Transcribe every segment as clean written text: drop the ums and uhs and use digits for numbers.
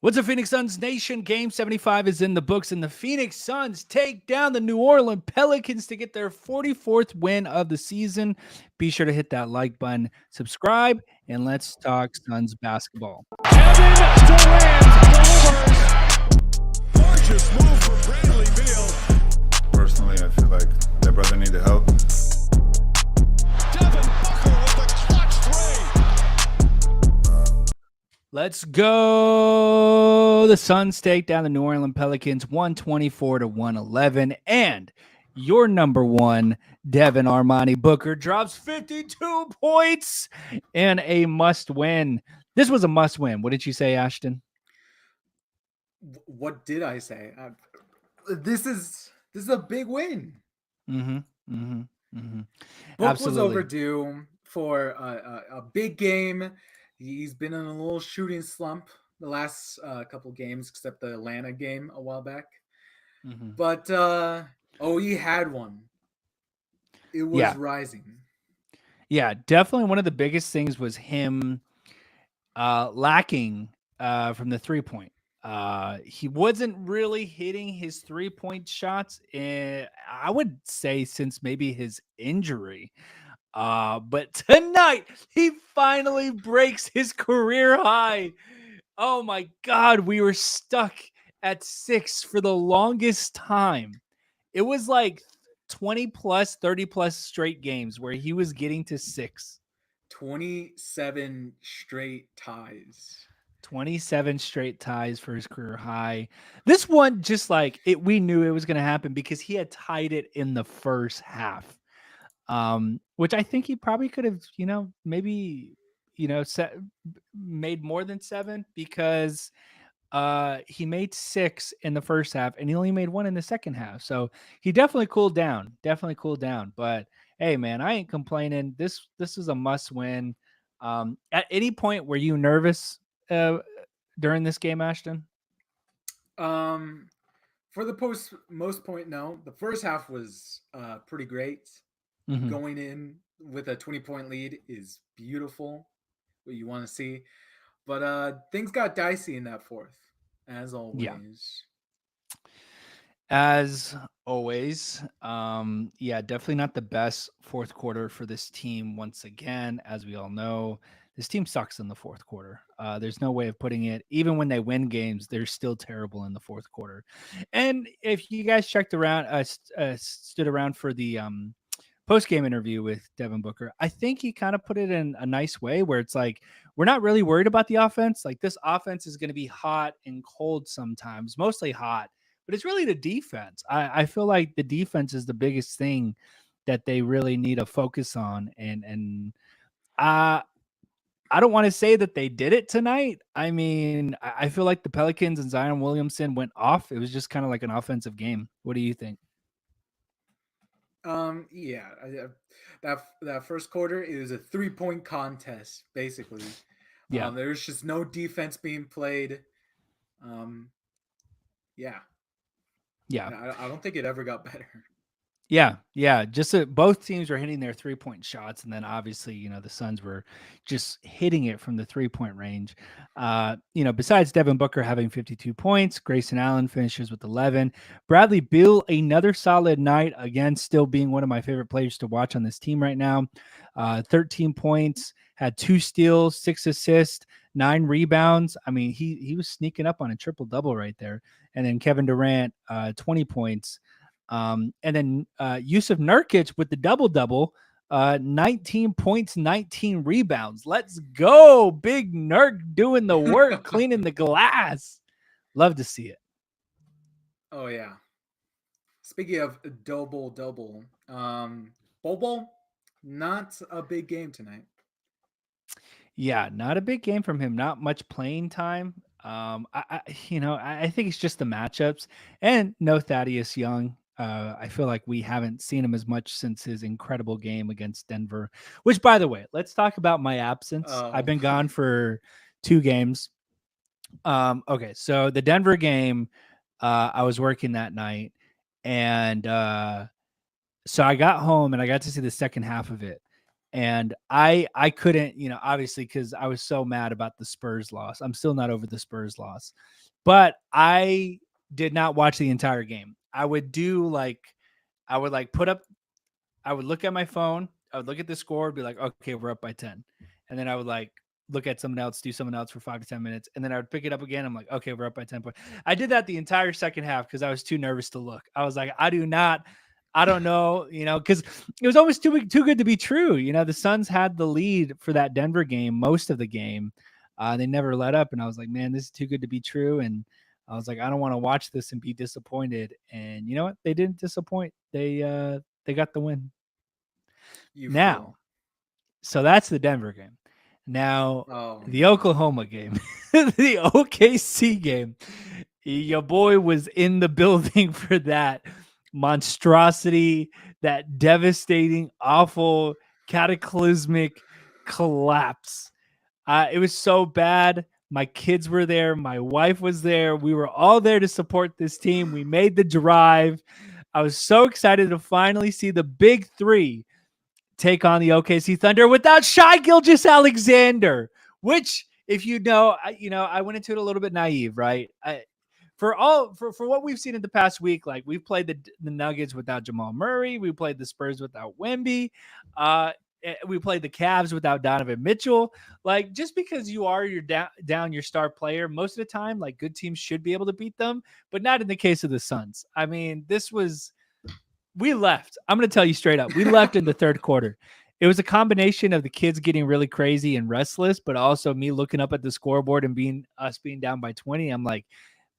What's up, Phoenix Suns Nation? Game 75 is in the books, and the Phoenix Suns take down the New Orleans Pelicans to get their 44th win of the season. Be sure to hit that like button, subscribe, and let's talk Suns basketball. Kevin Durant delivers. Gorgeous move for Bradley Beal. Personally, I feel like that brother needed help. Devin Booker with the clutch three. Let's go. The Suns take down the New Orleans Pelicans 124-111. And your number one, Devin Armani Booker, drops 52 points and a must win. This was a must win. What did you say, Ashton? What did I say? This is a big win. Book was overdue for a big game. He's been in a little shooting slump the last couple games, except the Atlanta game a while back. But he had one. It was rising. Yeah, definitely one of the biggest things was him lacking from the 3-point. He wasn't really hitting his 3-point shots, I would say, since maybe his injury. But tonight he finally breaks his career high. Oh my God, we were stuck at 6 for the longest time. It was like 20 plus, 30 plus straight games where he was getting to 6. 27 straight ties. 27 straight ties for his career high. This one, just like it, we knew it was going to happen because he had tied it in the first half. Which I think he probably could have, maybe, made more than 7 because he made 6 in the first half and he only made 1 in the second half. So he definitely cooled down. But hey, man, I ain't complaining. This is a must win. At any point, were you nervous during this game, Ashton? For the most point, no. The first half was pretty great. Going in with a 20-point lead is beautiful, what you want to see. But things got dicey in that fourth, as always. As always. Definitely not the best fourth quarter for this team. Once again, as we all know, this team sucks in the fourth quarter. There's no way of putting it. Even when they win games, they're still terrible in the fourth quarter. And if you guys checked around, stood around for the post-game interview with Devin Booker, I think he kind of put it in a nice way where it's like, we're not really worried about the offense. Like, this offense is going to be hot and cold sometimes, mostly hot, but it's really the defense. I feel like the defense is the biggest thing that they really need to focus on. And I don't want to say that they did it tonight. I mean, I feel like the Pelicans and Zion Williamson went off. It was just kind of like an offensive game. What do you think? That first quarter, it was a 3-point contest, basically. Yeah. There was just no defense being played. Yeah. I don't think it ever got better. Yeah. Just both teams were hitting their 3-point shots, and then obviously, the Suns were just hitting it from the 3-point range. Besides Devin Booker having 52 points, Grayson Allen finishes with 11. Bradley Beal, another solid night, again, still being one of my favorite players to watch on this team right now. 13 points, had 2 steals, 6 assists, 9 rebounds. I mean, he was sneaking up on a triple-double right there. And then Kevin Durant, 20 points. And then Yusuf Nurkic with the double-double, 19 points, 19 rebounds. Let's go. Big Nurk doing the work, cleaning the glass. Love to see it. Oh, yeah. Speaking of double-double, Bobo, not a big game tonight. Yeah, not a big game from him. Not much playing time. I think it's just the matchups and no Thaddeus Young. I feel like we haven't seen him as much since his incredible game against Denver, which, by the way, let's talk about my absence. I've been gone for 2 games. Okay, so the Denver game, I was working that night, and so I got home and I got to see the second half of it. And I couldn't, obviously, because I was so mad about the Spurs loss. I'm still not over the Spurs loss, but I did not watch the entire game. I would like put up, I would look at my phone, I would look at the score, be like, okay, we're up by 10. And then I would like look at someone else, do someone else for 5 to 10 minutes. And then I would pick it up again. I'm like, okay, we're up by 10 points. I did that the entire second half because I was too nervous to look. I was like, I don't know, because it was almost too good to be true. The Suns had the lead for that Denver game, most of the game. They never let up. And I was like, man, this is too good to be true. And I was like, I don't want to watch this and be disappointed. And you know what? They didn't disappoint. They got the win. You Now, fool. so that's the Denver game. Now, Oh, the no. Oklahoma game, the OKC game, your boy was in the building for that monstrosity, that devastating, awful, cataclysmic collapse. It was so bad. My kids were there. My wife was there. We were all there to support this team. We made the drive. I was so excited to finally see the big three take on the OKC Thunder without Shai Gilgeous-Alexander, which, if I went into it a little bit naive, right? For what we've seen in the past week, like we've played the Nuggets without Jamal Murray, we played the Spurs without Wemby, we played the Cavs without Donovan Mitchell. Like, just because you're down your star player, most of the time, like, good teams should be able to beat them, but not in the case of the Suns. I mean, we left. I'm going to tell you straight up. We left in the third quarter. It was a combination of the kids getting really crazy and restless, but also me looking up at the scoreboard and being down by 20. I'm like,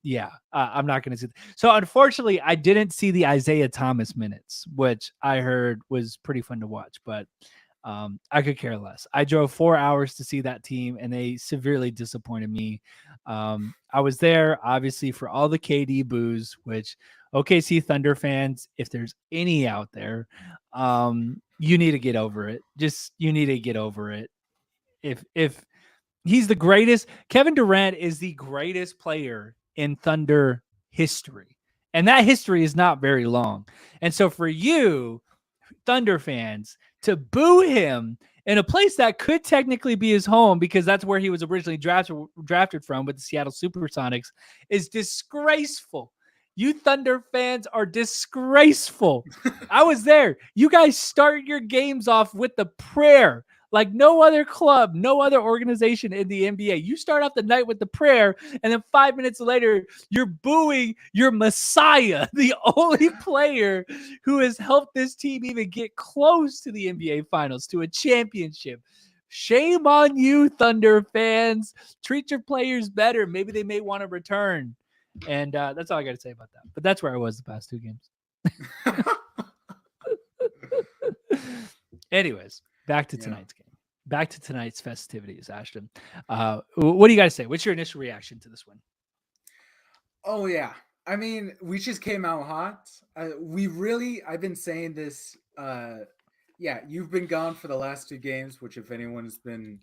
yeah, I'm not going to see. So unfortunately, I didn't see the Isaiah Thomas minutes, which I heard was pretty fun to watch, but I could care less. I drove 4 hours to see that team, and they severely disappointed me. I was there, obviously, for all the KD boos, which OKC Thunder fans, if there's any out there, you need to get over it. You need to get over it. If he's the greatest, Kevin Durant is the greatest player in Thunder history, and that history is not very long. And so for you, Thunder fans, to boo him in a place that could technically be his home, because that's where he was originally drafted from with the Seattle Supersonics, is disgraceful. You Thunder fans are disgraceful. I was there. You guys start your games off with the prayer like no other club, no other organization in the NBA. You start off the night with the prayer, and then 5 minutes later, you're booing your messiah, the only player who has helped this team even get close to the NBA Finals, to a championship. Shame on you, Thunder fans. Treat your players better. Maybe they may want to return. And that's all I got to say about that. But that's where I was the past two games. Anyways, back to tonight's game. Back to tonight's festivities, Ashton. What do you got to say? What's your initial reaction to this win? Oh, yeah. I mean, we just came out hot. I've been saying this. Yeah, you've been gone for the last two games, which if anyone has been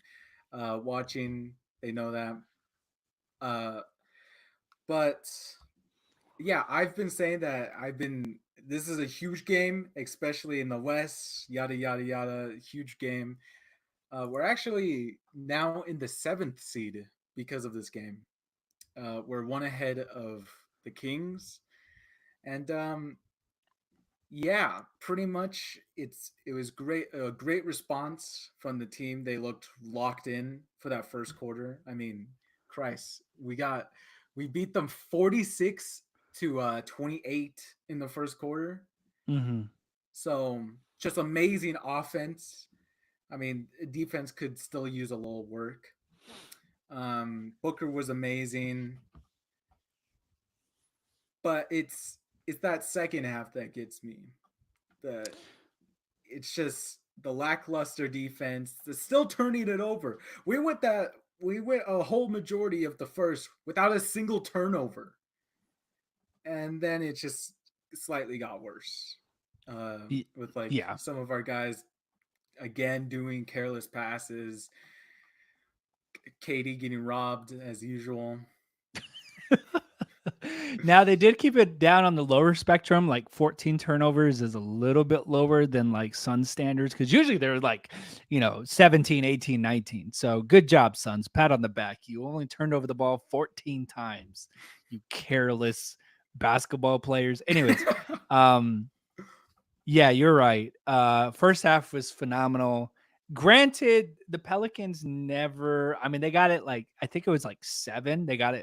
watching, they know that. But yeah, I've been saying that this is a huge game, especially in the West, yada, yada, yada, huge game. We're actually now in the 7th seed because of this game. We're one ahead of the Kings. And yeah, pretty much it was great, a great response from the team. They looked locked in for that first quarter. I mean, Christ, we beat them 46 to 28 in the first quarter. Mm-hmm. So just amazing offense. I mean, defense could still use a little work. Booker was amazing, but it's that second half that gets me. It's just the lackluster defense. It's still turning it over. We went a whole majority of the first without a single turnover, and then it just slightly got worse. With some of our guys again doing careless passes, Katie getting robbed as usual. Now they did keep it down on the lower spectrum. Like 14 turnovers is a little bit lower than like Suns standards, because usually they're like, 17, 18, 19. So good job, Suns. Pat on the back. You only turned over the ball 14 times. You careless basketball players. Anyways, yeah, you're right. First half was phenomenal. Granted, the Pelicans never. I mean, they got it like, I think it was like 7. They got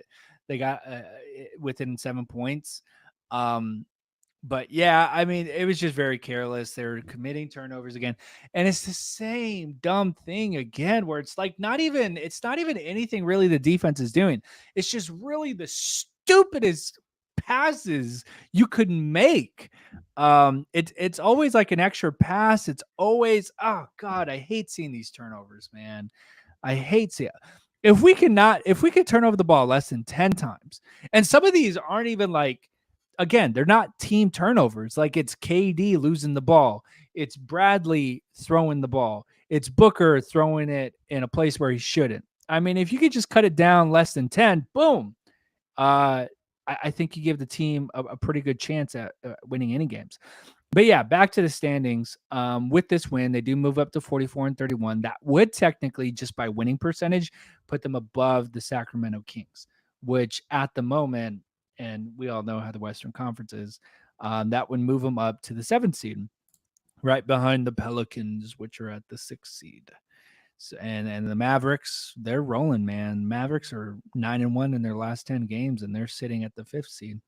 within 7 points. But yeah, I mean, it was just very careless. They were committing turnovers again, and it's the same dumb thing again, where it's like it's not even anything really the defense is doing. It's just really the stupidest passes you could make. It's always like an extra pass. It's always, oh God, I hate seeing these turnovers, man. I hate seeing. If we could turn over the ball less than 10 times, and some of these aren't even like, again, they're not team turnovers. Like, it's KD losing the ball. It's Bradley throwing the ball. It's Booker throwing it in a place where he shouldn't. I mean, if you could just cut it down less than 10, boom. I think you give the team a pretty good chance at winning any games. But yeah, back to the standings. With this win, they do move up to 44 and 31. That would technically, just by winning percentage, put them above the Sacramento Kings, which at the moment, and we all know how the Western Conference is, that would move them up to the 7th seed, right behind the Pelicans, which are at the 6th seed. So, and the Mavericks, they're rolling, man. Mavericks are 9-1 in their last 10 games, and they're sitting at the 5th seed.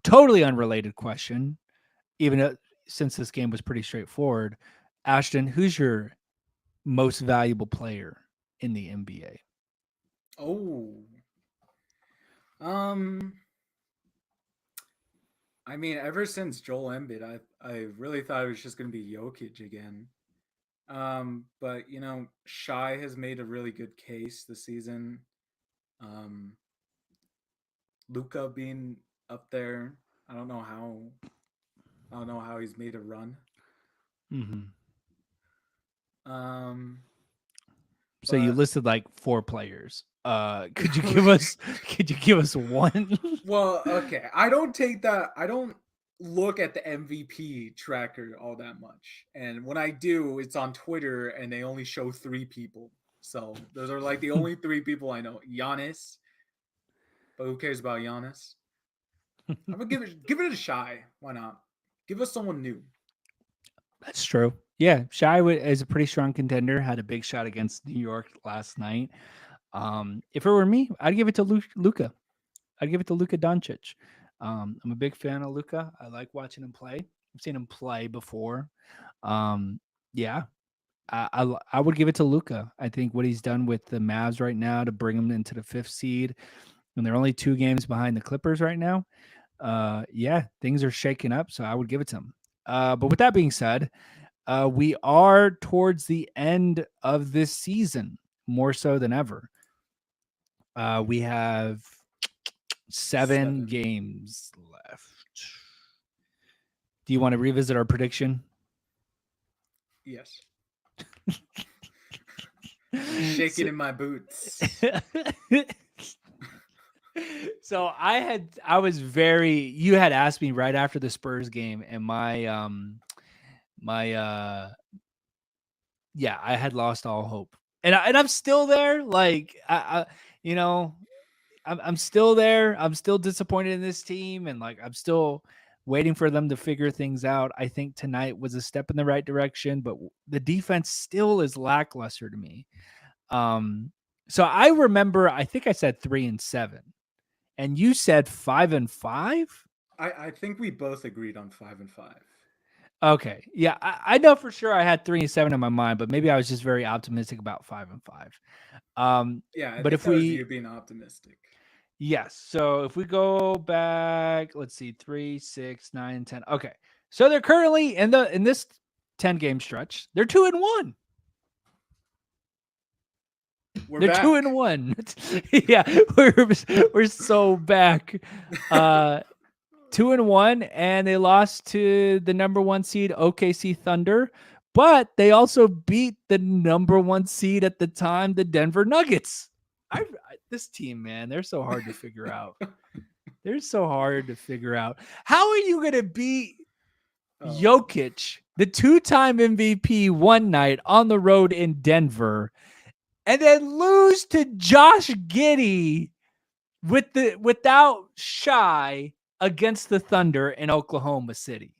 Totally unrelated question, even since this game was pretty straightforward. Ashton, who's your most valuable player in the NBA? Oh. I mean, ever since Joel Embiid, I really thought it was just going to be Jokic again. But Shai has made a really good case this season. Luka being up there, I don't know how he's made a run. Mm-hmm. Um, So you listed like 4 players. Could you give us one? Well, okay. I don't look at the MVP tracker all that much. And when I do, it's on Twitter and they only show 3 people. So those are like the only 3 people I know. Giannis. But who cares about Giannis? I'm gonna give it a Shai. Why not? Give us someone new. That's true. Yeah, Shai is a pretty strong contender. Had a big shot against New York last night. If it were me, I'd give it to Luka. I'd give it to Luka Doncic. I'm a big fan of Luka. I like watching him play. I've seen him play before. Yeah, I would give it to Luka. I think what he's done with the Mavs right now to bring them into the 5th seed, and they're only 2 games behind the Clippers right now. Yeah, things are shaking up, so I would give it to him. But with that being said, we are towards the end of this season, more so than ever. We have 7 games left. Do you want to revisit our prediction? Yes. Shaking in my boots. So you had asked me right after the Spurs game, and I had lost all hope, and I'm still there. Like I'm still there. I'm still disappointed in this team, and like I'm still waiting for them to figure things out. I think tonight was a step in the right direction, but the defense still is lackluster to me. So I remember, I think I said 3-7, and you said 5-5. I think we both agreed on 5-5. Okay, yeah, I know for sure I had 3-7 in my mind, but maybe I was just very optimistic about 5-5. Yeah, but if you're being optimistic. Yes. So if we go back, let's see, 3, 6, 9, 10. Okay. So they're currently in this 10-game stretch. They're 2-1. They're back. 2-1. Yeah, we're so back. 2-1, and they lost to the number 1 seed OKC Thunder, but they also beat the number 1 seed at the time, the Denver Nuggets. This team, man, they're so hard to figure out. They're so hard to figure out. How are you going to beat Jokic, the 2-time MVP, one night on the road in Denver, and then lose to Josh Giddey without Shy against the Thunder in Oklahoma City?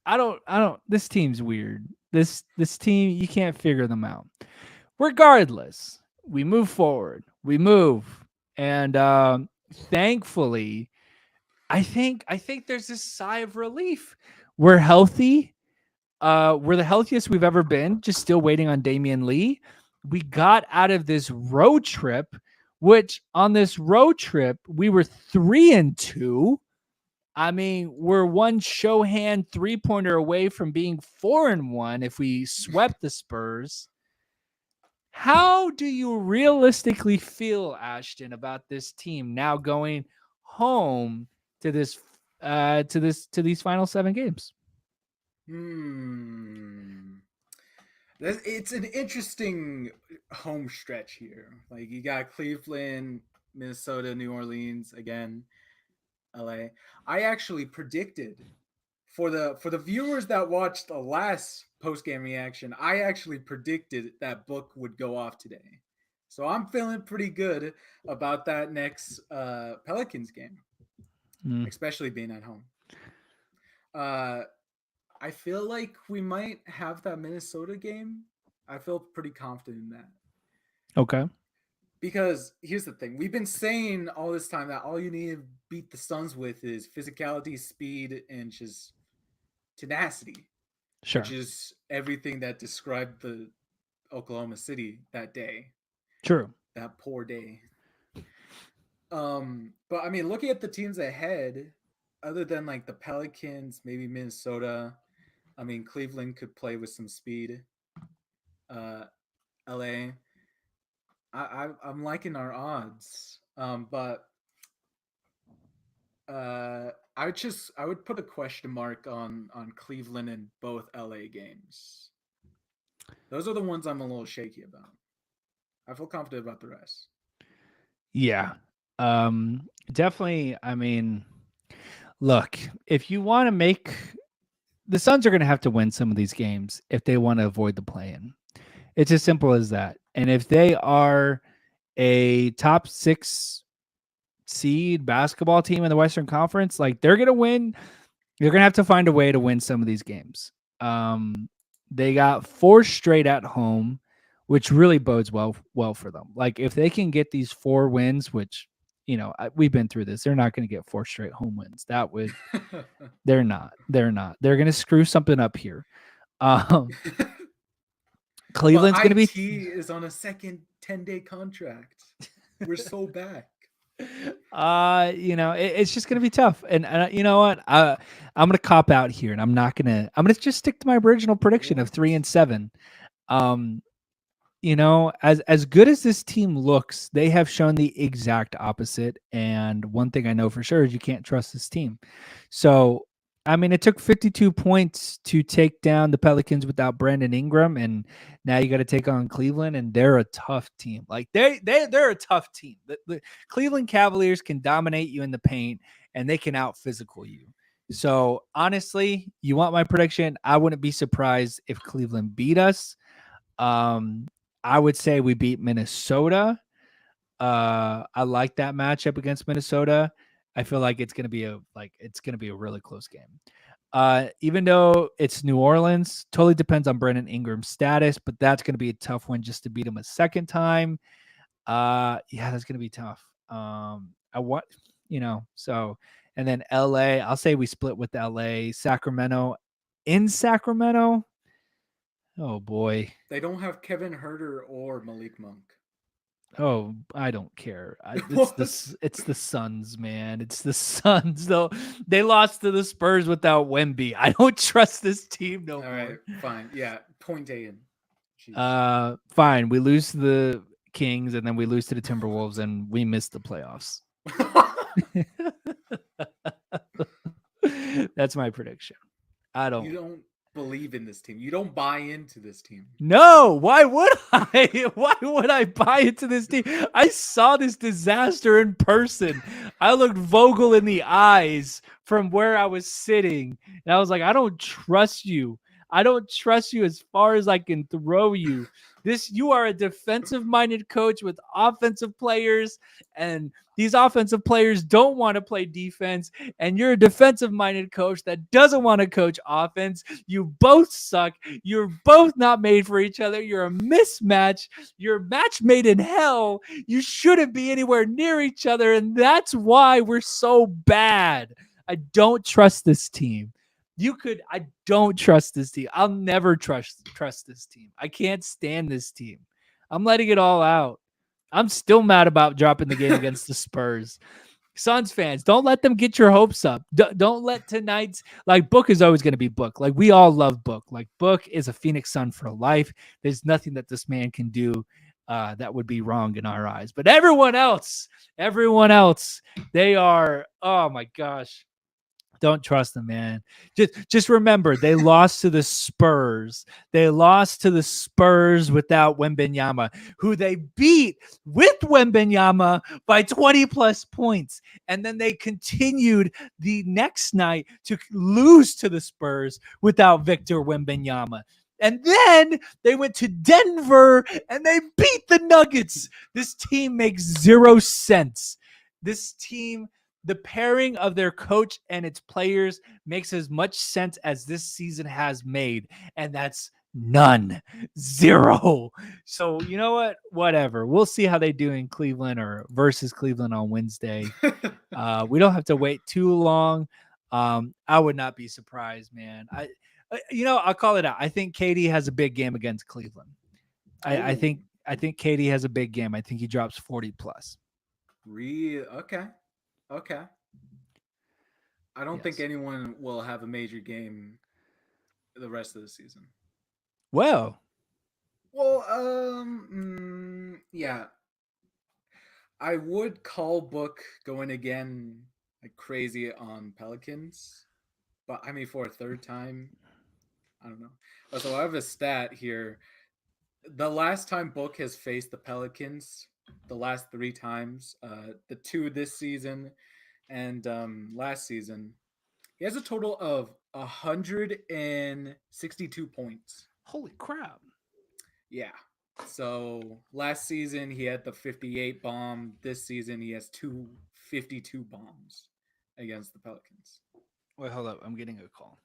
I don't. This team's weird. This team, you can't figure them out. Regardless, we move forward. We move, and thankfully, I think there's this sigh of relief. We're healthy. We're the healthiest we've ever been. Just still waiting on Damian Lee. We got out of this road trip, which on this road trip we were 3-2. I mean, we're one show hand 3-pointer away from being 4-1 if we swept the Spurs. How do you realistically feel, Ashton, about this team now going home to these final 7 games? It's an interesting home stretch here. Like, you got Cleveland, Minnesota, New Orleans, again, LA. I actually predicted for the viewers that watched the last post-game reaction, I actually predicted that Book would go off today. So I'm feeling pretty good about that next Pelicans game, especially being at home. I feel like we might have that Minnesota game. I feel pretty confident in that. Okay. Because here's the thing. We've been saying all this time that all you need to beat the Suns with is physicality, speed, and just tenacity. Sure. Which is everything that described the Oklahoma City that day. True. That poor day. But I mean, looking at the teams ahead, other than like the Pelicans, maybe Minnesota, I mean, Cleveland could play with some speed. LA, I'm liking our odds. But I would put a question mark on Cleveland in both LA games. Those are the ones I'm a little shaky about. I feel confident about the rest. Yeah. Definitely. I mean, look, if you want to make the Suns are going to have to win some of these games if they want to avoid the play-in. It's as simple as that. And if they are a top 6 seed basketball team in the Western Conference, like, they're going to win. You're going to have to find a way to win some of these games. They got 4 straight at home, which really bodes well for them. Like, if they can get these 4 wins, which, you know, we've been through this, they're not going to get 4 straight home wins. That would, they're not. They're going to screw something up here. Cleveland's going to be. IT is on a second 10-day contract. We're so back. You know, it's just going to be tough. And you know what? I'm going to cop out here, and I'm going to just stick to my original prediction of 3-7. You know, as good as this team looks, they have shown the exact opposite. And one thing I know for sure is you can't trust this team. So, I mean, it took 52 points to take down the Pelicans without Brandon Ingram, and now you got to take on Cleveland, and they're a tough team. Like, they're a tough team. The Cleveland Cavaliers can dominate you in the paint, and they can out physical you. So, honestly, you want my prediction? I wouldn't be surprised if Cleveland beat us. I would say we beat Minnesota. I like that matchup against Minnesota. I feel like it's gonna be a really close game. Even though it's New Orleans, totally depends on Brandon Ingram's status, but that's gonna be a tough one just to beat him a second time. Yeah, that's gonna be tough. So, and then LA, I'll say we split with LA. Sacramento, in Sacramento. Oh boy. They don't have Kevin Huerter or Malik Monk. Oh, I don't care. It's the Suns, man. It's the Suns, though. They lost to the Spurs without Wemby. I don't trust this team no more. All right, fine. Yeah, point taken. Fine. We lose to the Kings, and then we lose to the Timberwolves, and we miss the playoffs. That's my prediction. You believe in this team. You don't buy into this team. No, why would I? Why would I buy into this team? I saw this disaster in person. I looked Vogel in the eyes from where I was sitting, and I was like, I don't trust you. I don't trust you as far as I can throw you. You are a defensive-minded coach with offensive players, and these offensive players don't want to play defense, and you're a defensive-minded coach that doesn't want to coach offense. You both suck. You're both not made for each other. You're a mismatch. You're a match made in hell. You shouldn't be anywhere near each other, and that's why we're so bad. I don't trust this team. I don't trust this team. I'll never trust this team. I can't stand this team. I'm letting it all out. I'm still mad about dropping the game against the Spurs. Suns fans, don't let them get your hopes up. Don't let tonight's, Book is always going to be Book. We all love Book. Book is a Phoenix Sun for life. There's nothing that this man can do that would be wrong in our eyes. But everyone else, they are, oh my gosh. Don't trust them, man. Just remember, they lost to the Spurs. They lost to the Spurs without Wembanyama, who they beat with Wembanyama by 20-plus points. And then they continued the next night to lose to the Spurs without Victor Wembanyama. And then they went to Denver and they beat the Nuggets. This team makes 0 sense. This team, the pairing of their coach and its players makes as much sense as this season has made. And that's none. 0. So you know what? Whatever. We'll see how they do in Cleveland or versus Cleveland on Wednesday. We don't have to wait too long. I would not be surprised, man. I'll call it out. I think KD has a big game against Cleveland. I think KD has a big game. I think he drops 40 plus. Okay. I don't think anyone will have a major game the rest of the season. Well, yeah. I would call Book going again crazy on Pelicans, but for a third time, I don't know. So I have a stat here. The last time Book has faced the Pelicans, the last 3 times, the 2 this season and last season, he has a total of 162 points. Holy crap. Yeah. So last season he had the 58 bomb. This season he has 52 bombs against the Pelicans. Wait, hold up. I'm getting a call.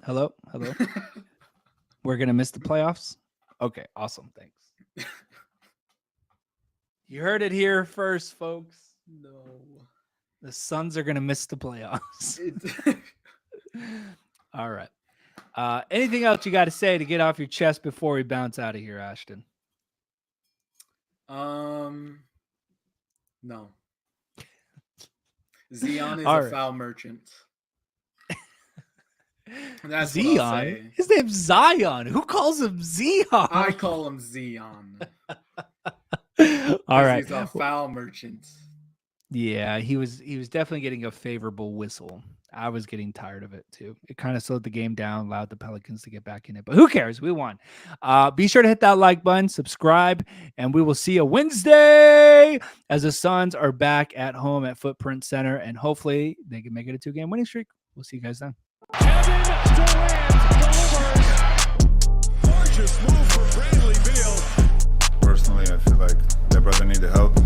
Hello? We're going to miss the playoffs? Okay, awesome. Thanks. You heard it here first, folks. No. The Suns are going to miss the playoffs. All right. Anything else you got to say to get off your chest before we bounce out of here, Ashton? No. Zion is a foul merchant. That's Zion? His name's Zion. Who calls him Zion? I call him Zion. All right. He's a foul merchant. Yeah, he was definitely getting a favorable whistle. I was getting tired of it too. It kind of slowed the game down, allowed the Pelicans to get back in it. But who cares? We won. Be sure to hit that like button, subscribe, and we will see you Wednesday as the Suns are back at home at Footprint Center, and hopefully they can make it a 2-game winning streak. We'll see you guys then. Kevin Durant delivers. Gorgeous move for Bradley Beal. Personally, I feel like that brother needed help.